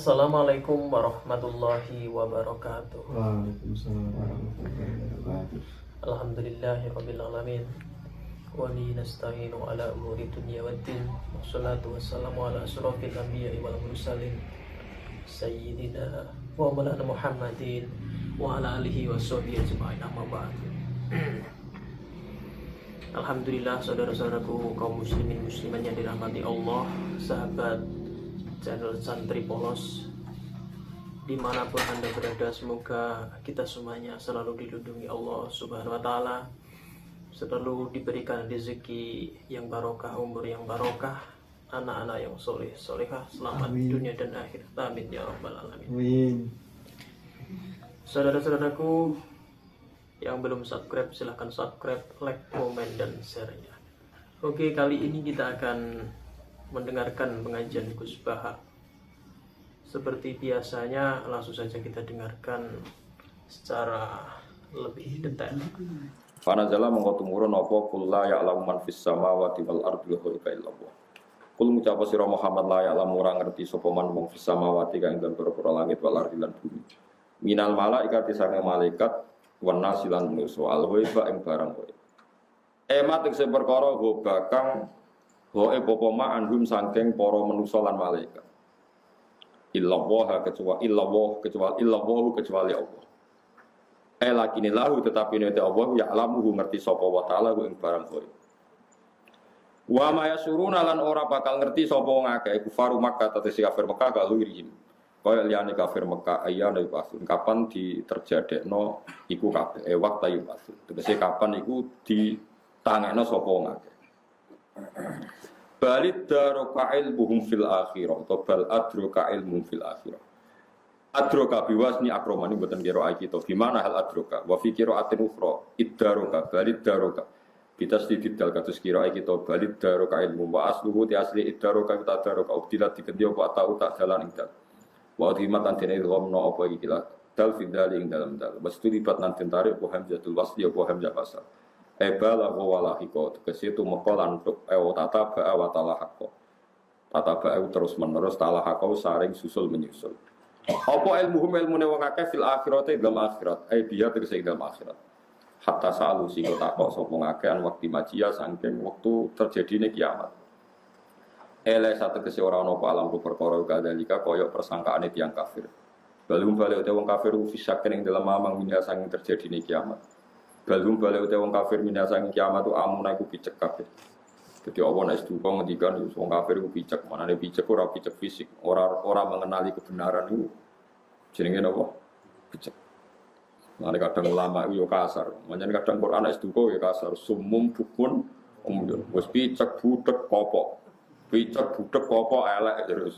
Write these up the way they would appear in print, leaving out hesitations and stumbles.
Assalamualaikum warahmatullahi wabarakatuh. Waalaikumsalam warahmatullahi wabarakatuh. Alhamdulillahirabbil alamin. Wa bihi nasta'inu ala umuri dunya waddin. Wassalatu wassalamu ala asyrofil anbiya'i wal mursalin sayyidina wa maulana Muhammadin wa ala alihi washabbihi ajma'in, amma ba'd. Alhamdulillah, saudara-saudaraku kaum muslimin muslimat yang dirahmati Allah, sahabat channel Santri Polos dimanapun Anda berada, semoga kita semuanya selalu dilindungi Allah Subhanahu wa Ta'ala, selalu diberikan rezeki yang barokah, umur yang barokah, anak-anak yang soleh solehah, selamat Amin. dunia dan akhirat. Amin ya rabbal alamin. Amin. Saudara-saudaraku yang belum subscribe, silahkan subscribe, like, komen, dan share-nya. Oke, kali ini kita akan mendengarkan pengajian Gus Baha. Seperti biasanya, langsung saja kita dengarkan secara lebih detail. Fanazala mengko tumurun apa kul la ya'lamu man fis samawati wal ardi ghaiba illallah. Kul ngucap sira Muhammad la ya'lamu ora ngerti sapa man wong fis samawati kang ing pira-pira langit wal ardi lan bumi. Minal malaikati sange malaikat wan nasilan manusa al ghaiba ing barang ghaib. Emat sing perkara go bakang ho epopoma anhum saking para manusa lan malaikat. Illallah kecuali Allah. Lakinilahu tetapi nek Allah ya'lamu ngerti sapa wa ta'ala ing barang ghaib. Wa ma yasuruna lan ora bakal ngerti sapa wong akeh kufar Makkah tetesi kafir Makkah kalurihim. Kaya liyane kafir Makkah ayane pasun kapan diterjadekno iku kabeh waktu yu pasun. Tegese kapan iku ditangekno sapa wong akeh. Balid daruka ilmuhum fil akhirah atau bal adruka ilmuhum fil akhirah. Adroka biwasni akromani buatan kira kita. Gimana hal adroka? Wa fi qira'atin ukhra iddaroka balid daroka. Bitasdidid dal kados kira kita balid daroka ilmu wa asluhu ti asli iddaroka kita daroka ubdilat dikendi apa tahu tak dalan ing dal. Wa udhimatan dene ghamna apa iki kila dal fi dal ing dalam dal. Wastu libat nanti tarik wa hamzatul wasli apa hamzah pasal. Ebala wa lahiko tegese tu mekolan untuk tata ba'a wa talahaqo. Tata ba'a terus menerus talahaqo saring susul menyusul. Apa ilmune wong akeh fil akhirate dalam akhirat, biya tegese dalam akhirat. Hatta salu sing takok sapa ngakeh an wektu majia saking wektu terjadine kiamat. Sategese ora ana apa alam perkara kadalika kaya persangkaane tiyang kafir. Balum bali wong kafir fisaken ing dalam mamang minha saking terjadine kiamat. Balum bali wong kafir minha saking kiamat tu amuna iku picek kabeh. Jadi Allah nek duka ngendikan wong kafir iku picek, manane picek ora picek fisik, ora mengenali kebenaran iku. Jenenge apa? Picek. Mane kadang ulama iku yo kasar, manane kadang Quran nek duka yo kasar, sumum bukun wis picek budek kopok. Picek budek kopok elek terus.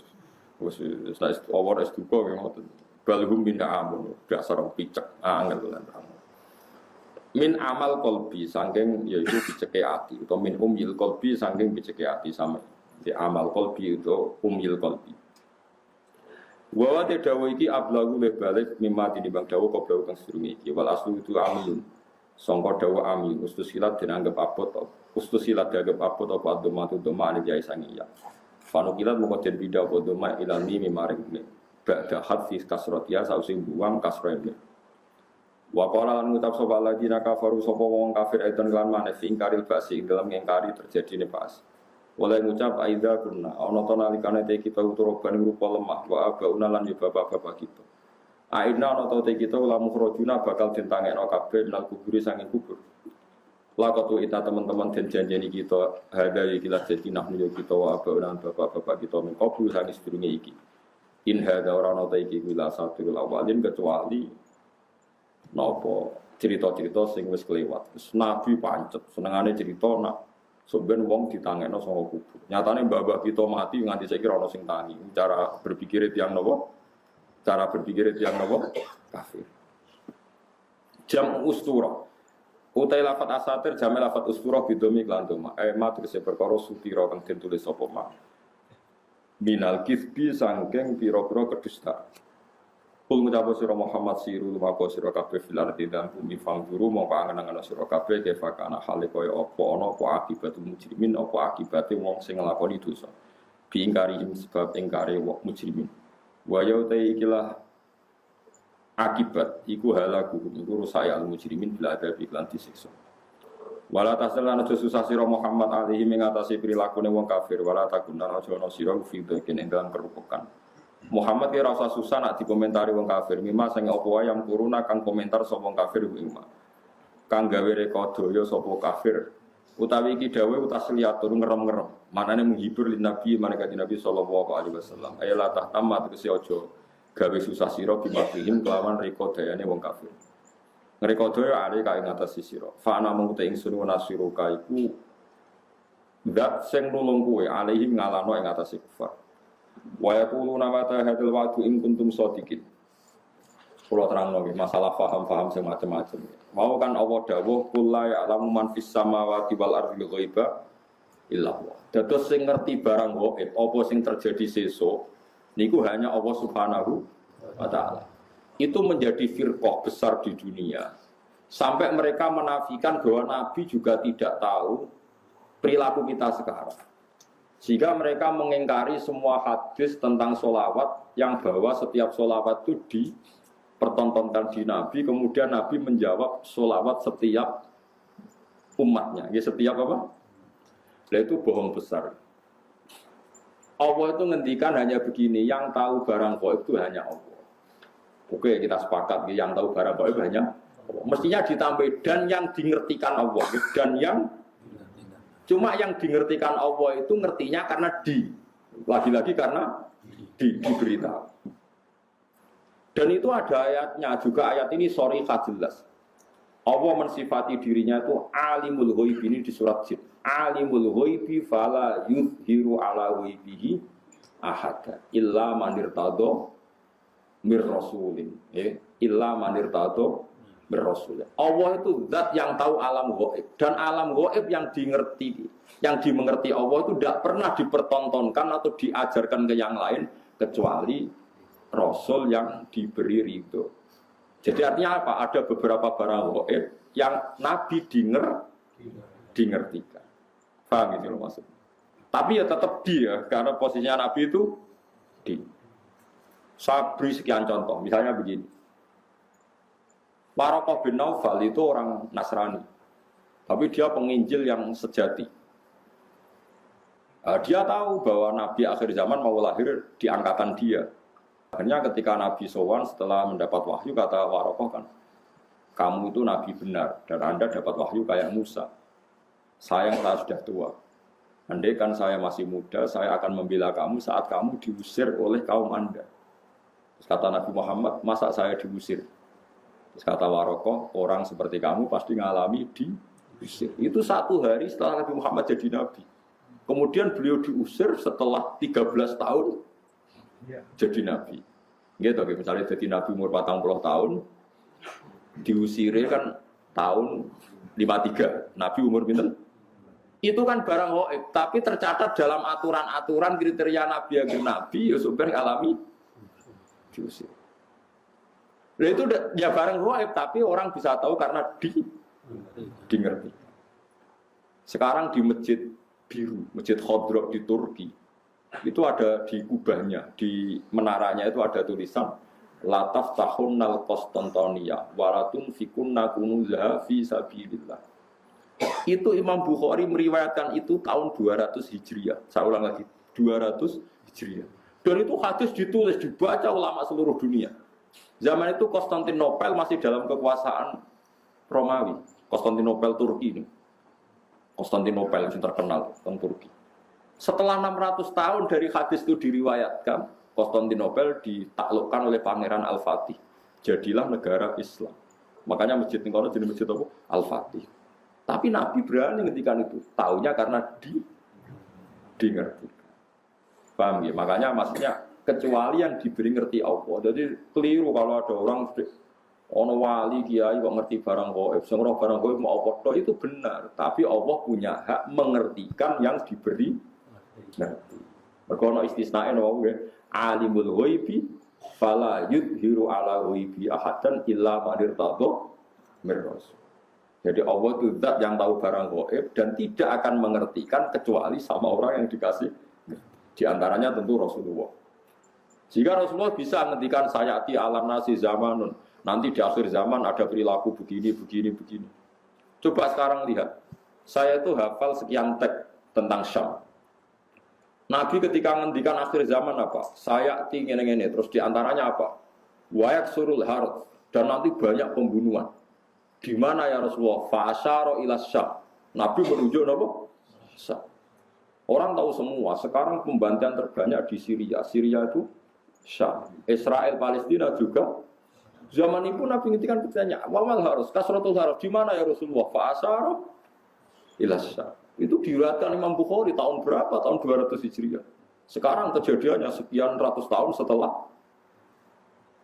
Wis nek Allah nek duka yo ngoten. Balhum min amun, dasar picek angel lan min amal kolbi sangking yaitu biceke ati atau min umil kolbi sangking biceke ati sama di amal kolbi itu umil kolbi. Wawa te dawa iki ablagu le balik mimma tinimbang dawa koblau kang sedurunge iki wal aslu itu amilun sangka dawa amil ustusilat dianggap abot ustusilat dianggap abot apa domatu doma ane jai sangiya fanukilat moko den bida apa doma ilani mimaring ba'da hadfi kasrotia sausin buang kasroene. Wa qala lan ngucap sapa ladina kafaru sapa wong kafir aidan lan maneh ingkaril basi dalam ngingkari terjadine pas. Oleh ngucap aidza kunna ana to nalikane te kita uturoban rupa lemah wa abauna lan yo bapak-bapak kita. Aina ana to te kita lamu khrojuna bakal ditangekno kabeh nang kubur sanging kubur. Lakatu ita teman-teman den janjeni kita hadai kita jadi nahnu kita wa abauna bapak-bapak kita men kubur sanging sedurunge iki. In hadza ora ana te iki wila satul awalin kecuali nopo cerita-cerita sing wis kelewat. Nabi pancet senengane cerita nak sampeyan wong ditangekno saka kubur. Nyatane mbah-mbah kita mati nganti saiki ora ono sing tangi. Cara berpikir tiyang napa? Cara berpikir tiyang napa? Kafir. Jam ustura. Utai lafat asatir jam lafat ustura bidomi lan doma. Mat kese perkara sutira kang den tulis sapa mak. Minal kisbi sangking pira-pira kedustaan. Kul ngucap sira Muhammad siru lumako sira kabeh fil ardi dan bumi fangduru mongko angen-angen sira kabeh kefa kana hale kaya apa ana apa akibat mujrimin apa akibate wong sing nglakoni dosa. Bi ingkari sebab ingkare wong mujrimin. Wa yautai ikilah akibat iku halaku iku rusak al mujrimin bila ada iklan disiksa. Wala taslan aja susah sira Muhammad alaihi mengatasi prilakune wong kafir wala takunan aja ana sira fi bagian ing dalam kerupukan. Muhammad kira rasa susah nak dikomentari wong kafir mimma sing apa wae yang kuruna kang komentar sapa wong kafir ing kang gawe rekodaya sapa kafir utawi iki dawuh utasliatur ngerem-ngerem manane menghibur lin nabi manane Nabi sallallahu alaihi wasallam ayala tahtamat kese aja gawe susah sira bimakrihim kelawan rekodayane wong kafir ngrekodaya are kae ngatasi sira fa ana mung te ingsun nasiru kaiku zat sing nulung kowe alaihim ngalano ing ngatasi kufar wa yaquluna mata hadzal wa'du in kuntum shadiqin. Kalau terang lagi masalah faham-faham semacam-macam. Mau kan Allah dawuh kula ya'lamu man fis samawati wal ardi ghaiba illa Allah. Dados sing ngerti barang gaib apa sing terjadi sesuk niku hanya Allah Subhanahu wa taala. Itu menjadi firqah besar di dunia. Sampai mereka menafikan bahwa Nabi juga tidak tahu perilaku kita sekarang. Sehingga mereka mengingkari semua hadis tentang sholawat yang bahwa setiap sholawat itu dipertontonkan di Nabi, kemudian Nabi menjawab sholawat setiap umatnya. Ya setiap apa? Nah itu bohong besar. Allah itu ngendikan hanya begini, yang tahu barang gaib itu hanya Allah. Oke, kita sepakat yang tahu barang gaib hanya Allah. Mestinya ditambah dan yang dingertikan Allah dan yang cuma yang dingertikan Allah itu ngertinya karena lagi-lagi karena diberitahu. Dan itu ada ayatnya juga, ayat ini sharihah jelas. Allah mensifati dirinya itu alimul ghaibi, ini di surat Jin. Alimul ghaibi fala yuzhiru ala ghaibihi ahada illa man irtadha mir rasulin. Illa man irtadha mir rasul. Allah itu zat yang tahu alam ghaib, dan alam ghaib yang dimengerti Allah itu tidak pernah dipertontonkan atau diajarkan ke yang lain kecuali Rasul yang diberi ridho. Jadi artinya apa? Ada beberapa barang gaib yang Nabi dingertikan. Paham itu maksudnya? Tapi ya tetap dia, karena posisinya Nabi itu di. Saya beri sekian contoh. Misalnya begini. Waraqah bin Naufal itu orang Nasrani. Tapi dia penginjil yang sejati. Dia tahu bahwa Nabi akhir zaman mau lahir di angkatan dia. Akhirnya ketika Nabi sowan setelah mendapat wahyu kata Waraqah kan, kamu itu Nabi benar dan Anda dapat wahyu kayak Musa. Sayang saya sudah tua. Andai kan saya masih muda, saya akan membela kamu saat kamu diusir oleh kaum Anda. Terus kata Nabi Muhammad, masa saya diusir? Terus kata Waraqah, orang seperti kamu pasti ngalami diusir. Itu 1 hari setelah Nabi Muhammad jadi Nabi. Kemudian beliau diusir setelah 13 tahun jadi Nabi. Gitu, misalnya jadi Nabi umur 40 tahun, diusirnya kan tahun 53. Nabi umur pinten? Itu kan barang gaib, tapi tercatat dalam aturan-aturan kriteria Nabi akhir Nabi, ya supaya alami diusir. Nah itu ya barang gaib, tapi orang bisa tahu karena dingerti. Sekarang di Masjid Biru, Masjid Khodro di Turki, itu ada di kubahnya, di menaranya itu ada tulisan Lataf tahunnal Konstantinia walatun fikunna kunuzaha fi sabilillah. Itu Imam Bukhari meriwayatkan itu tahun 200 Hijriah. Saya ulang lagi, 200 Hijriah. Dan itu hadis ditulis, dibaca ulama seluruh dunia. Zaman itu Konstantinopel masih dalam kekuasaan Romawi. Konstantinopel Turki ini. Konstantinopel yang terkenal di Turki. Setelah 600 tahun dari hadis itu diriwayatkan, Konstantinopel ditaklukkan oleh Pangeran Al-Fatih. Jadilah negara Islam. Makanya masjid ini jadi masjid apa? Al-Fatih. Tapi Nabi berani ngendikan itu. Taunya karena dingerti. Paham ya? Makanya maksudnya kecuali yang diberi ngerti Allah. Jadi keliru kalau ada orang ono wali kiai kok ngerti barang gaib, sing ora barang gaib mau apa itu benar, tapi Allah punya hak mengertikan yang diberi ngerti. Mergo ono istisnae no alimul ghaibi fala yudhiru ala ghaibi ahadan illa man irtadha mir rasul. Jadi Allah itu zat yang tahu barang gaib dan tidak akan mengertikan kecuali sama orang yang dikasih. Di antaranya tentu Rasulullah Jika Rasulullah bisa ngendikan sayati alam nasi zamanun, nanti di akhir zaman ada perilaku begini, begini, begini. Coba sekarang lihat, saya itu hafal sekian teks tentang Syam. Nabi ketika ngendikan akhir zaman apa? Sayati ngene-ngene, terus diantaranya apa? Wayak surul harut, dan nanti banyak pembunuhan. Di mana ya Rasulullah? Fa'asyara ila Syam. Nabi menunjuk apa? Syam. Orang tahu semua, sekarang pembantaian terbanyak di Syria. Syria itu Syam. Israel, Palestina juga. Zaman itu Nabi ngintikan bertanya, wamal harus, kasratul harus, di mana ya Rasulullah? Fa'asyara ila Syam. Itu diriwayatkan Imam Bukhari tahun berapa? Tahun 200 Hijriah. Sekarang kejadiannya sekian ratus tahun setelah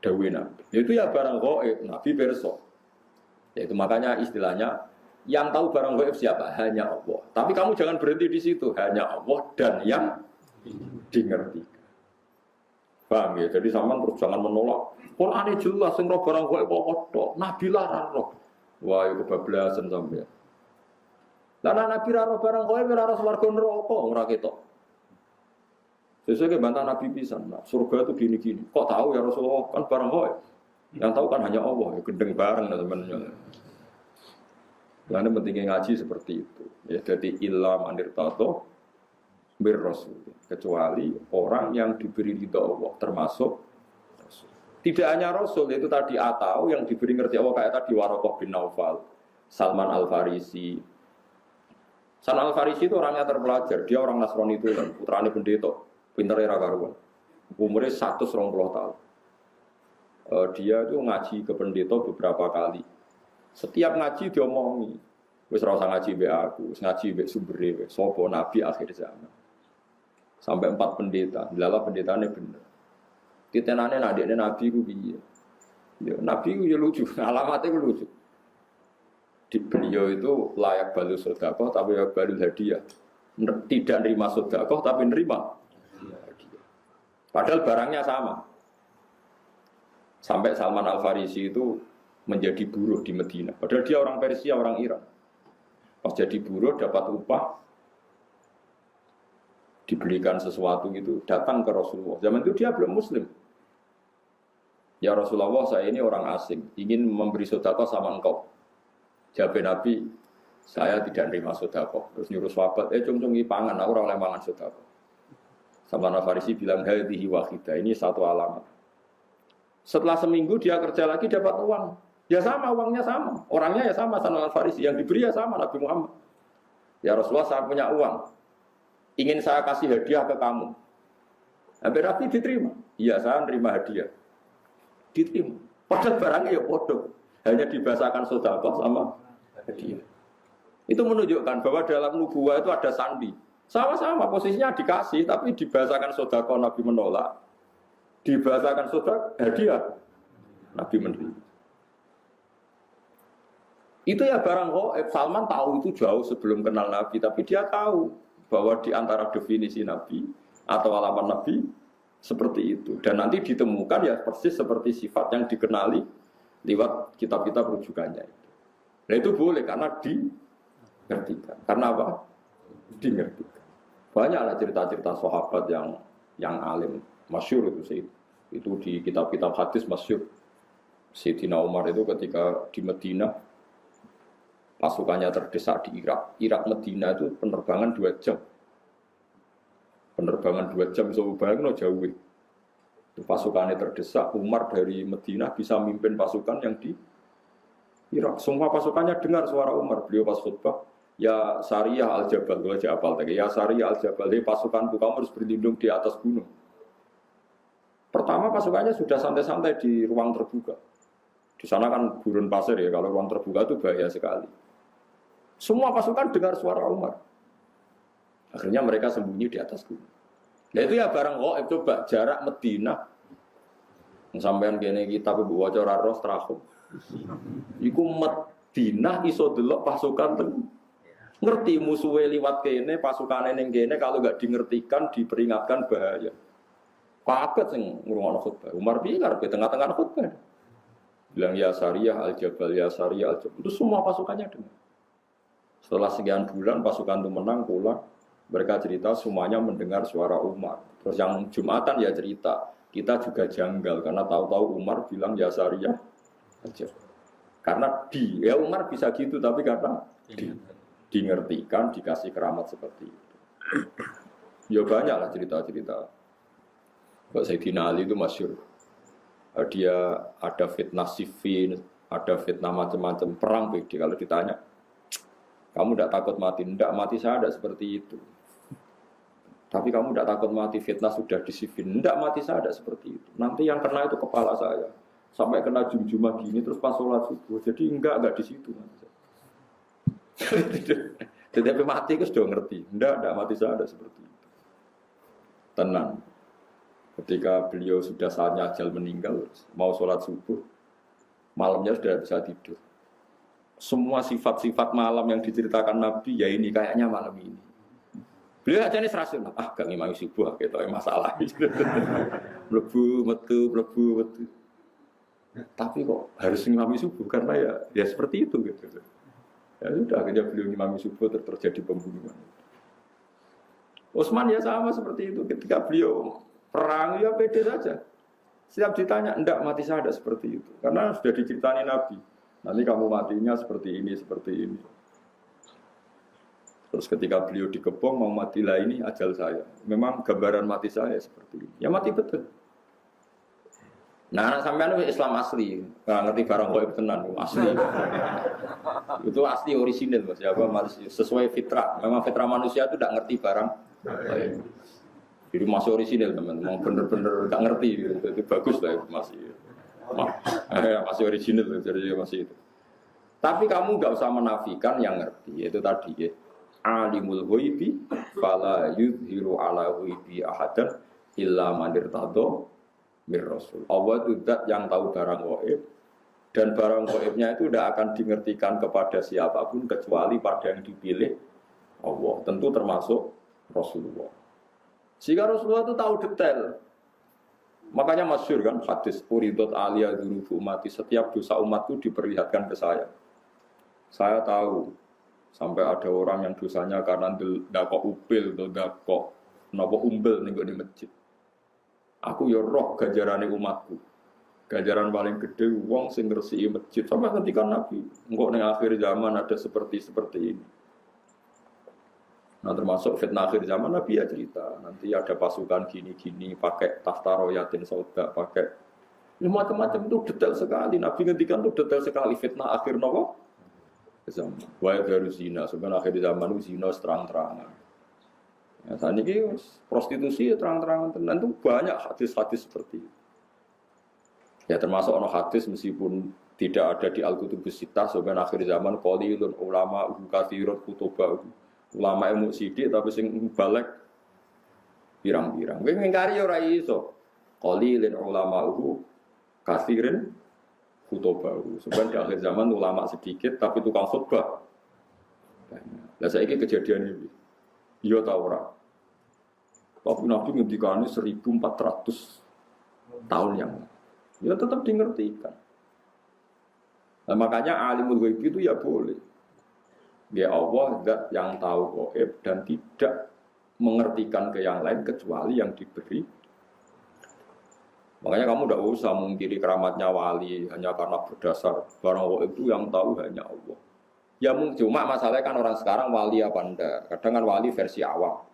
dawuh Nabi. Itu ya barang gaib, Nabi pirsa. Yaitu makanya istilahnya yang tahu barang gaib siapa? Hanya Allah. Tapi kamu jangan berhenti di situ. Hanya Allah dan yang dimengerti. Paham ya? Jadi sampean terus jangan menolak. Qur'ane jelas sing roh barang gaib kok Nabi larang roh. Wah, itu kebablasan sampean. Lah Nabi ra roh barang gaib ora roh swarga neraka ora ketok. Sesuai bantah Nabi pisan. Nah, surga itu gini-gini. Kok tahu ya Rasulullah? Kan barang gaib. Yang tahu kan hanya Allah. Ya gendeng bareng teman-teman. Lalu pentingnya ngaji seperti itu. Ya, jadi illa manir tato bir rasul. Kecuali orang yang diberi ridha Allah, termasuk rasul. Tidak hanya rasul, itu tadi atau yang diberi ngerti Allah kayak tadi Waraqah bin Naufal, Salman Al Farisi. Salman Al Farisi itu orangnya terpelajar. Dia orang Nasrani itu kan, putrane pendeta, pinter era karuan. Umurnya 120 tahun. Dia itu ngaji ke pendeta beberapa kali. Setiap ngaji diomongi, wis ora usah ngaji mbek aku, wis ngaji mbek sumbere wis sapa nabi akhir zaman. Sampai 4 pendeta, lala pendetane bener. Titenane nadekne nabi ku piye? Ya nabi ku ya lucu, alamatnya ku lucu. Di beliau itu layak balu sedekah tapi ya balu hadiah. Tidak nerima sedekah tapi nerima hadiah. Padahal barangnya sama. Sampai Salman Al Farisi itu menjadi buruh di Medina. Padahal dia orang Persia, orang Iran. Pas jadi buruh dapat upah, dibelikan sesuatu gitu, datang ke Rasulullah. Zaman itu dia belum Muslim. Ya Rasulullah, saya ini orang asing, ingin memberi sedekah sama engkau. Jawab Nabi, saya tidak nerima sedekah. Terus nyuruh sahabat, cung-cungi pangan, aku ora oleh mangan sedekah. Salman Al Farisi bilang, hadhihi wahidah, ini satu alamat. Setelah seminggu dia kerja lagi dapat uang. Ya sama, uangnya sama. Orangnya ya sama, Salman Al Farisi. Yang diberi ya sama, Nabi Muhammad. Ya Rasulullah, saya punya uang. Ingin saya kasih hadiah ke kamu. Hampir Nabi diterima. Iya, saya nerima hadiah. Diterima. Padahal barangnya ya bodoh. Hanya dibahasakan sedekah sama hadiah. Itu menunjukkan bahwa dalam nubuwah itu ada sandi. Sama-sama posisinya dikasih, tapi dibahasakan sedekah Nabi menolak. Dibahasakan sedekah hadiah Nabi menerima. Itu ya barang gaib. Salman tahu itu jauh sebelum kenal Nabi, tapi dia tahu bahwa di antara definisi Nabi atau alamat Nabi seperti itu. Dan nanti ditemukan ya persis seperti sifat yang dikenali lewat kitab-kitab rujukannya itu. Nah itu boleh karena dimengertikan. Karena apa? Dimengertikan. Banyaklah cerita-cerita sahabat yang alim, masyhur itu sih. Itu di kitab-kitab hadis masyhur. Sayyidina Umar itu ketika di Madinah pasukannya terdesak di Irak. Irak Medina itu penerbangan 2 jam. Penerbangan 2 jam so bayangno jauh. Itu pasukannya terdesak, Umar dari Medina bisa mimpin pasukan yang di Irak. Semua pasukannya dengar suara Umar. Beliau pas khutbah, ya Sariyah Al-Jabal, gue aja apal tadi. Ya Sariyah Al-Jabal, pasukanku kamu harus berlindung di atas gunung. Pertama pasukannya sudah santai-santai di ruang terbuka. Di sana kan gurun pasir ya, kalau ruang terbuka itu bahaya sekali. Semua pasukan dengar suara Umar. Akhirnya mereka sembunyi di atas gunung. Nah itu ya barang gaib. Coba jarak Medina. Sampean kene kita bawa cara ros trahum. Iku Medina iso delok pasukan teng. Ngerti musuhe liwat kene, pasukane ning kene kalau enggak dingertikan, diperingatkan bahaya. Kaget sing ngrungokno khutbah. Umar piye karepe tengah-tengah khutbah. Bilang ya Sariyah Al-Jabal, ya Sariyah Al-Jabal. Itu semua pasukannya dengar. Setelah sekian bulan pasukan itu menang pulang, mereka cerita semuanya mendengar suara Umar. Terus yang Jumatan ya cerita, Kita juga janggal karena tahu-tahu Umar bilang ya Sariyah aja. Karena ya Umar bisa gitu tapi karena dingertikan, dikasih keramat seperti itu. Ya banyaklah cerita-cerita. Mbak Sayyidina Ali itu masyhur. Dia ada fitnah Siffin, ada fitnah macam-macam perang beda. Kalau ditanya, kamu tidak takut mati? Tidak, mati saya tidak seperti itu. Tapi kamu tidak takut mati, fitnah sudah di Siffin. Tidak, mati saya tidak seperti itu. Nanti yang kena itu kepala saya. Sampai kena jum-jumah gini terus pas sholat subuh. Jadi enggak di situ. Tetapi mati itu sudah ngerti. Tidak mati saya tidak seperti itu. Tenang. Ketika beliau sudah saatnya ajal meninggal, mau sholat subuh, malamnya sudah bisa tidur. Semua sifat-sifat malam yang diceritakan Nabi, ya ini kayaknya malam ini. Beliau aja ini serasa, gak ngimami subuh, gitu masalah. Mlebu, metu. Tapi kok harus ngimami subuh, karena ya seperti itu. Gitu. Ya sudah, akhirnya beliau ngimami subuh, terjadi pembunuhan. Utsman ya sama seperti itu, ketika beliau perang ya pede saja. Setiap ditanya, enggak mati saya ada seperti itu. Karena sudah diceritani Nabi. Nanti kamu matinya seperti ini. Terus ketika beliau dikepung mau matilah ini ajal saya. Memang gambaran mati saya seperti ini. Ya mati betul. Nah anak sampean itu Islam asli. Nggak ngerti barang gaib tenan, asli. Itu asli orisinil Mas. Ya, sesuai fitrah. Memang fitrah manusia itu tidak ngerti barang gaib. Jadi masih orisinil teman, mau bener-bener gak ngerti, itu bagus lah masih orisinil, jadi masih itu. Tapi kamu gak usah menafikan yang ngerti, itu tadi ya. Alimul ghaibi, fala yudhiru ala ghaibi ahadan illa man irtadha mir rasul. Allah itu zat yang tahu barang gaib, dan barang gaibnya itu tidak akan dingertikan kepada siapapun kecuali pada yang dipilih Allah. Tentu termasuk Rasulullah. Sehingga Rasulullah itu tahu detail. Makanya masyhur kan hadis uridot aliyah dzunubu umati, setiap dosa umatku diperlihatkan ke saya. Saya tahu sampai ada orang yang dosanya karena ndakok upil atau ndakok napa umbel ning di masjid. Aku ya roh ganjarane umatku. Ganjaran paling gede wong sing ngresiki masjid. Sampai ketika Nabi, engko ning akhir zaman ada seperti ini. Nah termasuk fitnah akhir zaman Nabi ya cerita nanti ada pasukan gini-gini pakai tahta royatin sauda pakai macam-macam itu detail sekali. Nabi ngendikan itu detail sekali fitnah akhir nopo zaman. Wa harus zina sebenarnya akhir zaman itu zina terang-terangan. Ya saat ini prostitusi ya terang-terangan dan itu banyak hadis-hadis seperti itu. Ya termasuk ono hadis meskipun tidak ada di Al-Kutubus Sittah sebenarnya akhir zaman qalilun ulama katsirun kutubah. Ulama ilmu sidik tapi sing balik pirang-pirang. Kowe ngingkari ora iso. Qalilin ulama'uhu katsirin khutubahu. Sebenarnya di akhir zaman ulama sedikit tapi tukang khutbah. Lah saiki kejadian ini. Iya ta ora? Tapi Nabi ngendikane 1400 tahun yang lalu. Ya tetap dingertikan. Nah, makanya alimul ghaib itu ya boleh. Ya Allah zat yang tahu gaib dan tidak mengertikan ke yang lain kecuali yang diberi. Makanya kamu tidak usah mengkiri keramatnya wali hanya karena berdasar barang gaib itu yang tahu hanya Allah. Ya cuma masalahnya kan orang sekarang wali apa enggak. Kadang kan wali versi awam.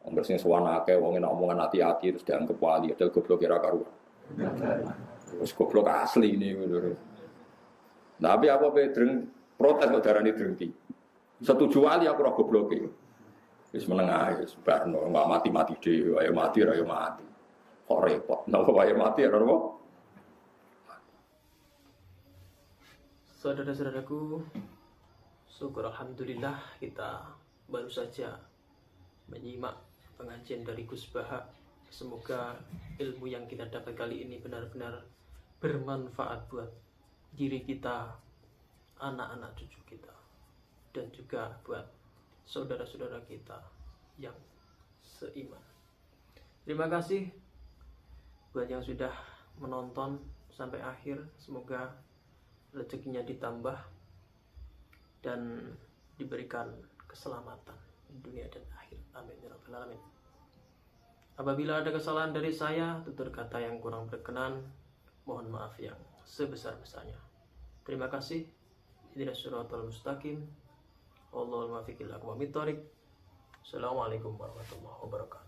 Wong sing sowan akeh wong enak omongan hati-hati terus dianggap wali, padahal goblok kira karuan. Terus goblok asli ini ngono. Nah, tapi apa pedreng protes kok darani drengki. Setuju wali aku ora gobloke. Wis meneng ae wis barno enggak mati-mati dhewe, ayo mati ra yo mati. Kok repot. Napa wae mati ora apa? Saudara-saudaraku, syukur alhamdulillah kita baru saja menyimak pengajian dari Gus Baha. Semoga ilmu yang kita dapat kali ini benar-benar bermanfaat buat diri kita, anak-anak cucu kita, dan juga buat saudara-saudara kita yang seiman. Terima kasih buat yang sudah menonton sampai akhir. Semoga rezekinya ditambah dan diberikan keselamatan di dunia dan akhir. Amin ya rabbal alamin. Apabila ada kesalahan dari saya, tutur kata yang kurang berkenan, mohon maaf yang sebesar-besarnya. Terima kasih. Ihdinas siratal mustaqim. Wallahul muwaffiq ila aqwamit thoriq. Assalamualaikum warahmatullahi wabarakatuh.